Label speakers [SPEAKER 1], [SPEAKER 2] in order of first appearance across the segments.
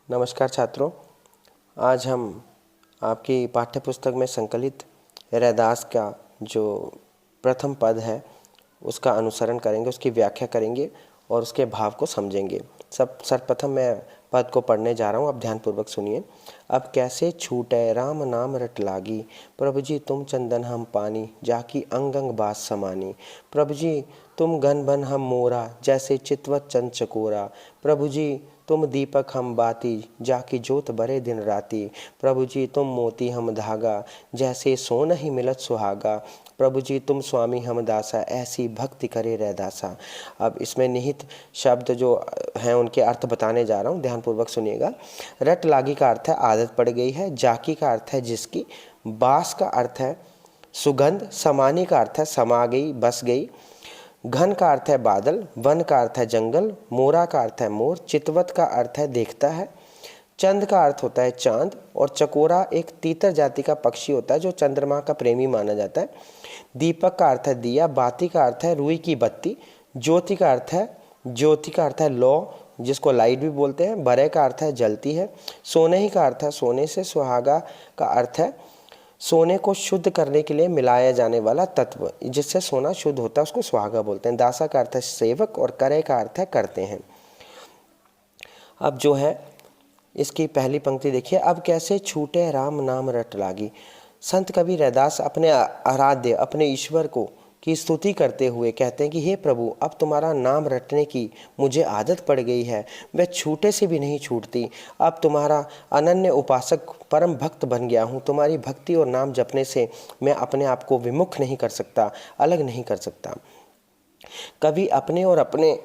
[SPEAKER 1] नमस्कार छात्रों, आज हम आपकी पाठ्य पुस्तक में संकलित रैदास का जो प्रथम पद है उसका अनुसरण करेंगे, उसकी व्याख्या करेंगे और उसके भाव को समझेंगे। सर्वप्रथम मैं पद को पढ़ने जा रहा हूँ, आप ध्यानपूर्वक सुनिए। अब कैसे छूटे राम नाम रट लागी, प्रभु जी तुम चंदन हम पानी, जाकी अंग अंग बास समानी। प्रभु जी तुम घन बन हम मोरा, जैसे चितवत चंद चकोरा। प्रभु जी तुम दीपक हम बाती, जाकी जोत बरे दिन राती। प्रभु जी तुम मोती हम धागा, जैसे सोन ही मिलत सुहागा। प्रभु जी तुम स्वामी हम दासा, ऐसी भक्ति करे रैदासा। अब इसमें निहित शब्द जो हैं उनके अर्थ बताने जा रहा हूँ, ध्यानपूर्वक सुनिएगा। रट लागी का अर्थ है आदत पड़ गई है, जाकी का अर्थ है जिसकी, बास का अर्थ है सुगंध, समानी का अर्थ है समा गई, बस गई, घन का अर्थ है बादल, वन का अर्थ है जंगल, मोरा का अर्थ है मोर, चितवत का अर्थ है देखता है, चंद का अर्थ होता है चांद और चकोरा एक तीतर जाति का पक्षी होता है जो चंद्रमा का प्रेमी माना जाता है। दीपक का अर्थ है दिया, बाती का अर्थ है रुई की बत्ती, ज्योति का अर्थ है लौ जिसको लाइट भी बोलते हैं, बरे का अर्थ है जलती है, सोने ही का अर्थ है सोने से, सुहागा का अर्थ है सोने को शुद्ध करने के लिए मिलाया जाने वाला तत्व, जिससे सोना शुद्ध होता है उसको सुहागा बोलते हैं। दासा का अर्थ है सेवक और करे का अर्थ है करते हैं। अब जो है इसकी पहली पंक्ति देखिए। अब कैसे छूटे राम नाम रट लागी। संत कवि रैदास अपने आराध्य अपने ईश्वर को की स्तुति करते हुए कहते हैं कि हे प्रभु, अब तुम्हारा नाम रटने की मुझे आदत पड़ गई है, वह छूटे से भी नहीं छूटती। अब तुम्हारा अनन्य उपासक परम भक्त बन गया हूँ। तुम्हारी भक्ति और नाम जपने से मैं अपने आप को विमुख नहीं कर सकता, अलग नहीं कर सकता। कवि अपने और अपने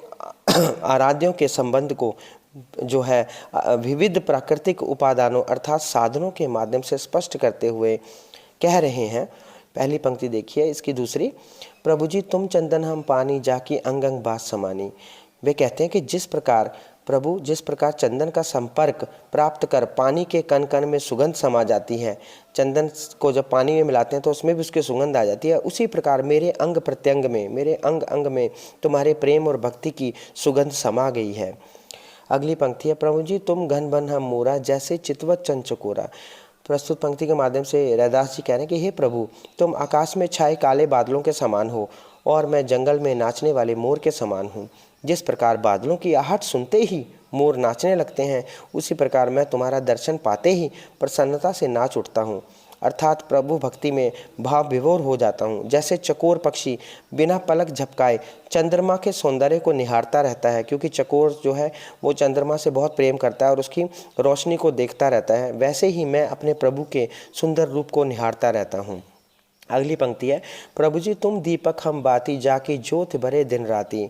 [SPEAKER 1] आराध्यों के संबंध को जो है विविध प्राकृतिक उपादानों अर्थात साधनों के माध्यम से स्पष्ट करते हुए कह रहे हैं। पहली पंक्ति देखिए, इसकी दूसरी, प्रभु जी तुम चंदन हम पानी, जाकी अंग अंग बास समानी। वे कहते हैं कि जिस प्रकार चंदन का संपर्क प्राप्त कर पानी के कण कण में सुगंध समा जाती है, चंदन को जब पानी में मिलाते हैं तो उसमें भी उसकी सुगंध आ जाती है, उसी प्रकार मेरे अंग प्रत्यंग में, मेरे अंग अंग में तुम्हारे प्रेम और भक्ति की सुगंध समा गई है। अगली पंक्ति है, प्रभु जी तुम घन बन हम मोरा, जैसे चितवत चंद चकोरा। प्रस्तुत पंक्ति के माध्यम से रैदास जी कह रहे हैं कि हे प्रभु, तुम आकाश में छाए काले बादलों के समान हो और मैं जंगल में नाचने वाले मोर के समान हूँ। जिस प्रकार बादलों की आहट सुनते ही मोर नाचने लगते हैं, उसी प्रकार मैं तुम्हारा दर्शन पाते ही प्रसन्नता से नाच उठता हूँ, अर्थात प्रभु भक्ति में भाव विभोर हो जाता हूँ। जैसे चकोर पक्षी बिना पलक झपकाए चंद्रमा के सौंदर्य को निहारता रहता है, क्योंकि चकोर जो है वो चंद्रमा से बहुत प्रेम करता है और उसकी रोशनी को देखता रहता है, वैसे ही मैं अपने प्रभु के सुंदर रूप को निहारता रहता हूँ। अगली पंक्ति है, प्रभु जी तुम दीपक हम बाती, जाकी ज्योत भरे दिन राती।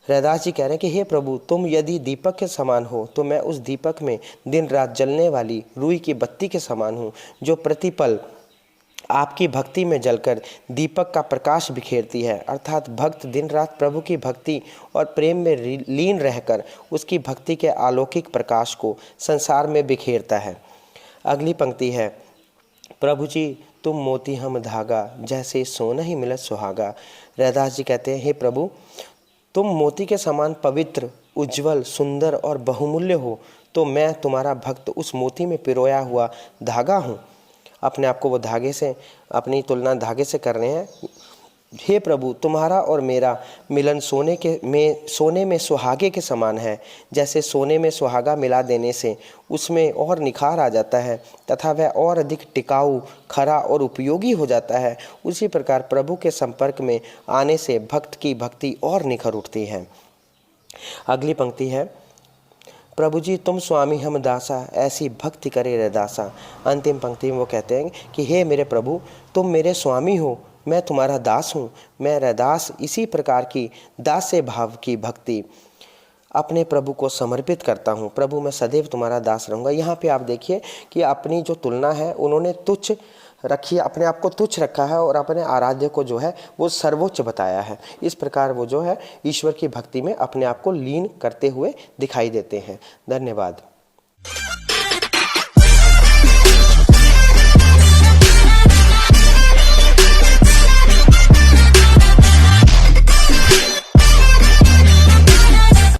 [SPEAKER 1] रैदास जी कह रहे हैं कि हे प्रभु, तुम यदि दीपक के समान हो तो मैं उस दीपक में दिन रात जलने वाली रुई की बत्ती के समान हूँ, जो प्रतिपल आपकी भक्ति में जलकर दीपक का प्रकाश बिखेरती है। अर्थात भक्त दिन रात प्रभु की भक्ति और प्रेम में लीन रहकर उसकी भक्ति के अलौकिक प्रकाश को संसार में बिखेरता है। अगली पंक्ति है, प्रभु जी तुम मोती हम धागा, जैसे सोना ही मिलत सुहागा। रैदास जी कहते हैं, हे प्रभु, तुम मोती के समान पवित्र, उज्जवल, सुंदर और बहुमूल्य हो, तो मैं तुम्हारा भक्त उस मोती में पिरोया हुआ धागा हूँ। अपने आप को वो धागे से, अपनी तुलना धागे से कर रहे हैं। हे प्रभु, तुम्हारा और मेरा मिलन सोने में सुहागे के समान है। जैसे सोने में सुहागा मिला देने से उसमें और निखार आ जाता है तथा वह और अधिक टिकाऊ, खरा और उपयोगी हो जाता है, उसी प्रकार प्रभु के संपर्क में आने से भक्त की भक्ति और निखर उठती है। अगली पंक्ति है, प्रभु जी तुम स्वामी हम दासा, ऐसी भक्ति करे रैदासा। अंतिम पंक्ति में वो कहते हैं कि हे मेरे प्रभु, तुम मेरे स्वामी हो, मैं तुम्हारा दास हूँ। मैं रैदास इसी प्रकार की दास्य भाव की भक्ति अपने प्रभु को समर्पित करता हूँ। प्रभु मैं सदैव तुम्हारा दास रहूँगा। यहाँ पे आप देखिए कि अपनी जो तुलना है उन्होंने तुच्छ रखी, अपने आप को तुच्छ रखा है और अपने आराध्य को जो है वो सर्वोच्च बताया है। इस प्रकार वो जो है ईश्वर की भक्ति में अपने आप को लीन करते हुए दिखाई देते हैं। धन्यवाद।